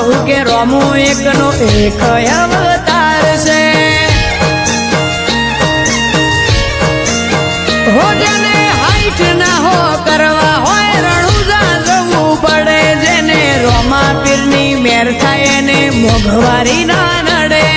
કહું કે રોમો એકનો એક અવતાર છે હો જેને હાઈટ ના હો કરવા હોય રણુજા જવું પડે જેને રોમા પીરની મેર થાય એને મોઘવારી ના નડે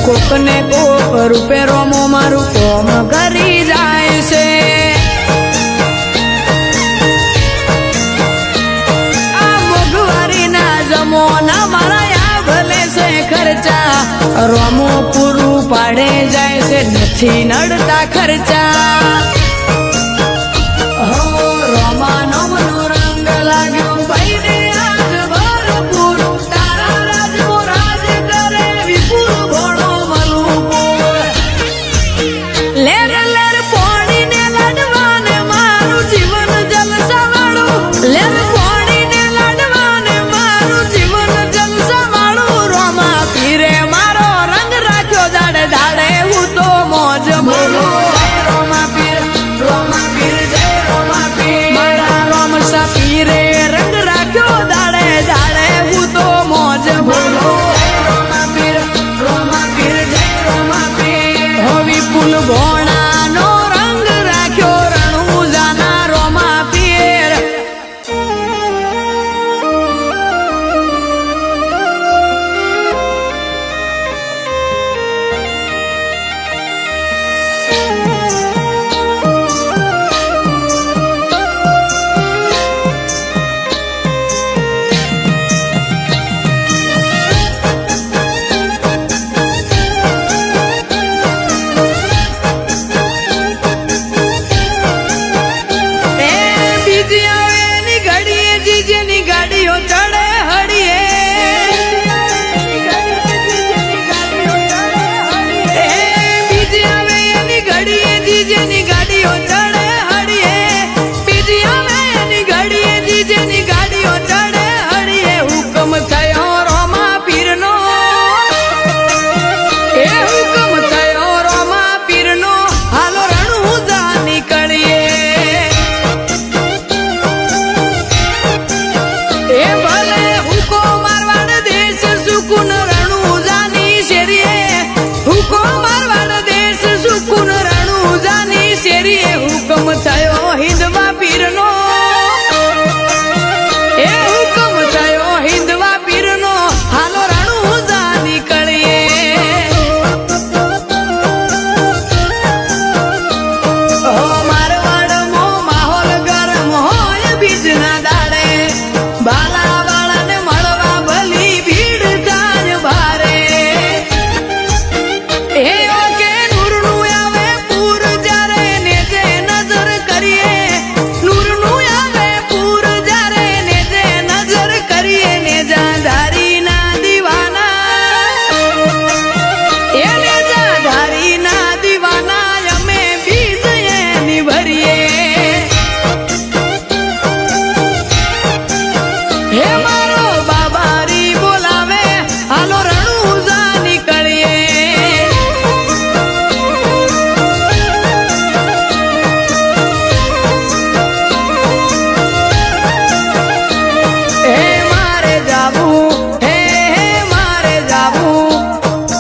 કોકને કોક રૂપે રોમો મારું કોમ કરી જાય છે આ મોઘવારી ના જમોના મારા આ ભલે છે ખર્ચા રોમો પૂરું પાડે જાય છે નથી નડતા ખર્ચા રોમાનો મનો રંગ લાગ્યો ભાઈ ને આજ ભરપૂર તારા રાજનો રાજ કરે વિપુલ ભણો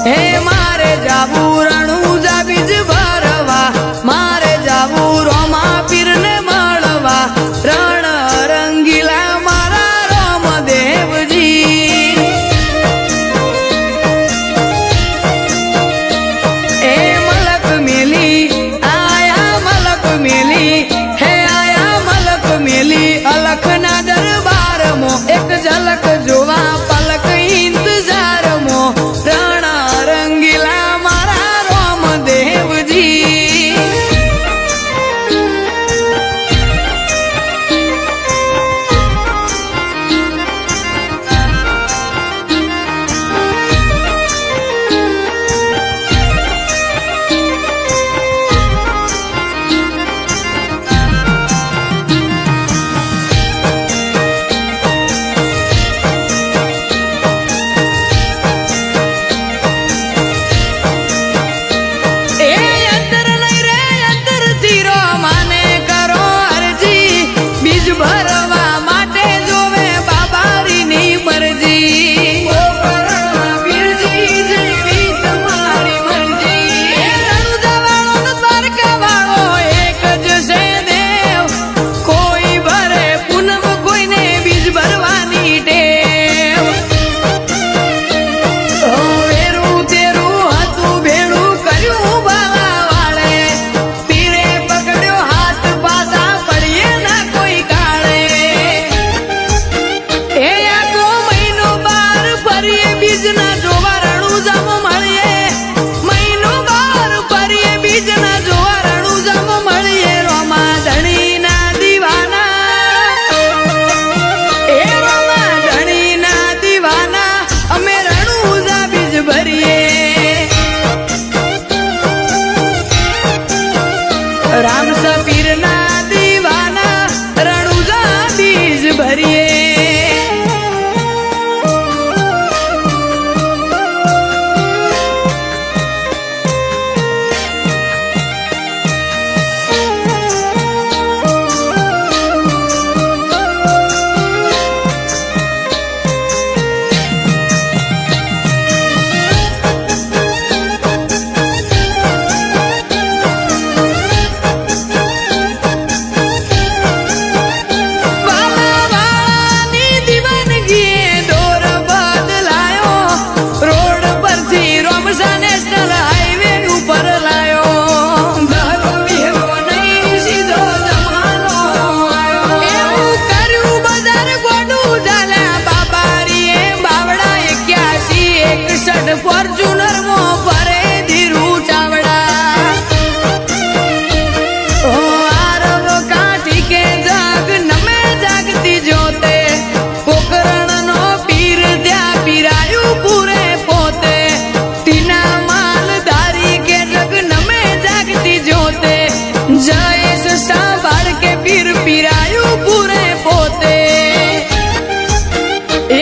હે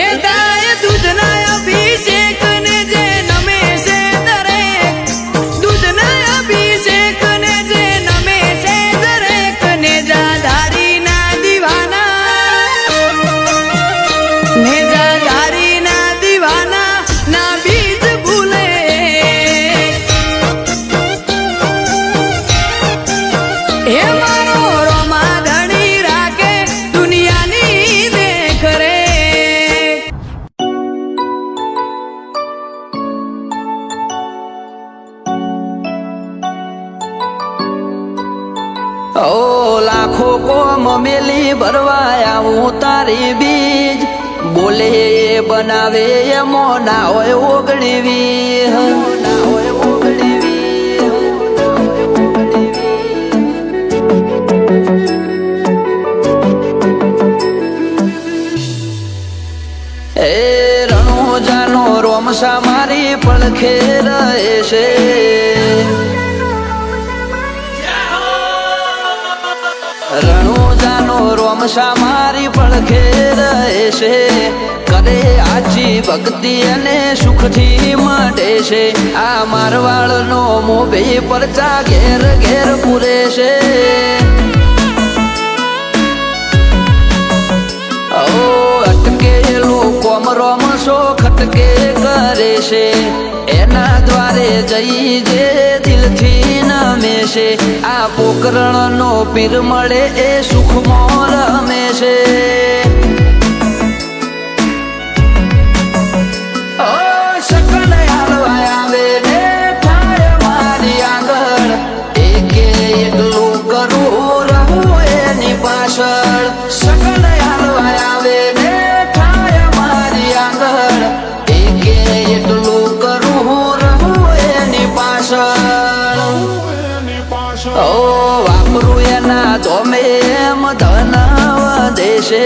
એ ગાય દૂધના અભિષેક ને જે નમે છે દરેક, દૂધના અભિષેક ને જે નમે છે દરેક ને જાધારીના દીવાના, ને જાધારીના દીવાના ના બીજ ભૂલે. હે મારો રોમા ધણી રાખે દુનિયાની દેખ રે. ઓ લાખો કોમ મેલી ભરવા આવું તારી બીજ, બોલે એ બનાવે એમો ના હોય ઓગણીવી, ના હોય ઓગણીવી. એ રણોજાનો રોમસા મારી પડખે રહે છે, રણોજાનો રોમસા મારી પડખે રહે છે, કરે આજી ભક્તિ અને સુખથી મળે છે. આ મારવાડનો મોભી પરચા ઘેર ઘેર પૂરે છે. ઓ અટકેલું કોમ રોમસો ખટકે કરે છે, એના દ્વારે જઈ જે દિલથી નમે છે. આ પોકરણનો પીર મળે એ સુખમાં રમે છે. ઓ શકલ હાલવા આવે ને થાય મારી આગળ, એકે એકલું કરું રહું એની પાછળ. શકલ હાલવા આવે ને થાય મારી આગળ, એકે એકલું કરું રહું એની પાછળ. ઓ વાપરું એના ધોમે એમ ધન વધે છે,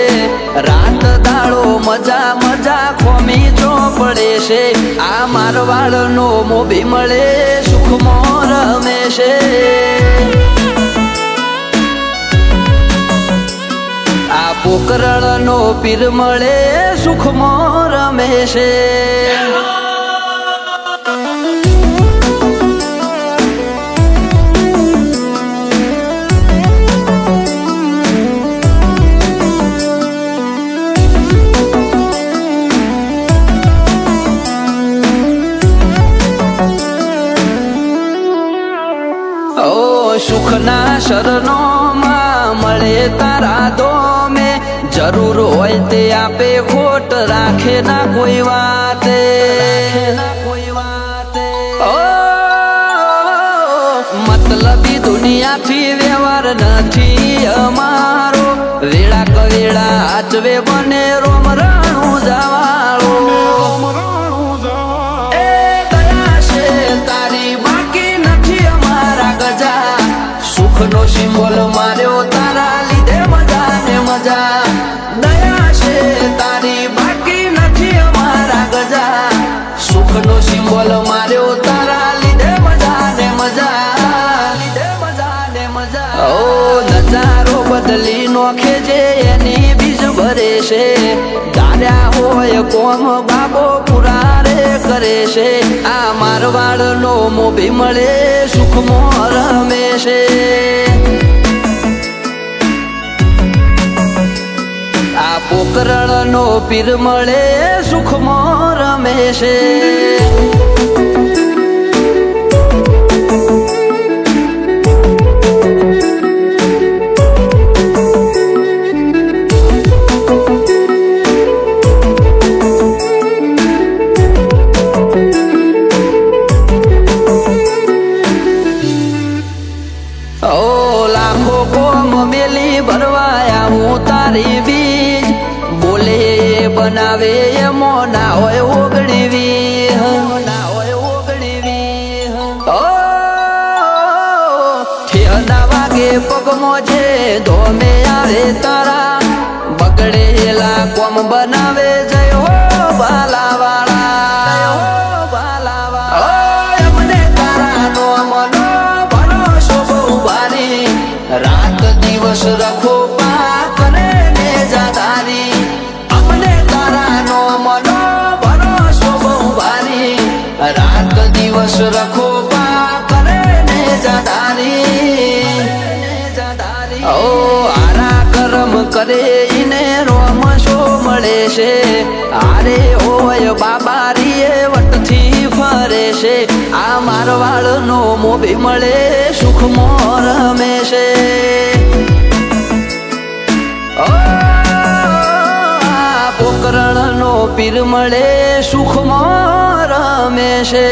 રાત દાડો મજા મજા ખોમી ચોપડે છે. આ મારવાડનો મોભી મળે સુખમાં રમે છે. આ પોકરણનો પીર મળે સુખમાં રમે છે. સુખના શરણોમાં મળે તારા દોમે, જરૂર હોય તે આપે ખોટ રાખે ના કોઈ વાતે. ઓ મતલબી દુનિયાથી વ્યવહાર નથી અમારો, વેળા કવેળા આચવે બને રોમ રણું જવાળો. એ દયા છે તારી બાકી નથી અમારા ગજા, સુખનો સિમ્બોલ માર્યો તારા લીધે મજા ને મજા. દયા છે તારી બાકી નથી અમારા ગજા, સુખનો સિમ્બોલ માર્યો તારા લીધે મજા ને મજા, લીધે મજા ને મજા. ઓ નજારો બદલી નોખે જે એની બીજ ભરે છે, ધાર્યા હોય કોમ બાબો પૂરા રે કરે છે. આ મારવાડનો મોભી મળે સુખમાં રમે છે. આ પોકરણનો પીર મળે સુખમાં રમે છે. તારી બીજ, બોલે બનાવે એમો ના હોય ઓગણીવી, ના હોય ઓગણીવી. ઓ ઠેના વાગે પગમાં જે ધોમે આવે તારા, બગડેલા કોમ બનાવે જય હો બાલાવાળા. એમને તારા નો મનો ભરોસો બહુ ભારી, રાત દિવસ રખો પા કરે ને જાધારી. અમને તારા નો દિવસ રખો પા કરે ને જદારી ઓ આરા કરમ કરે ઈને રોમ શો મળે છે આરે ઓય બાબારીએ વટથી ફરે છે આ મારવાડ નો મોભી મળે સુખ મોર રમેશે પોકરણ નો પીર મળે સુખ મોર રમેશે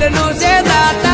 નો છે દાતા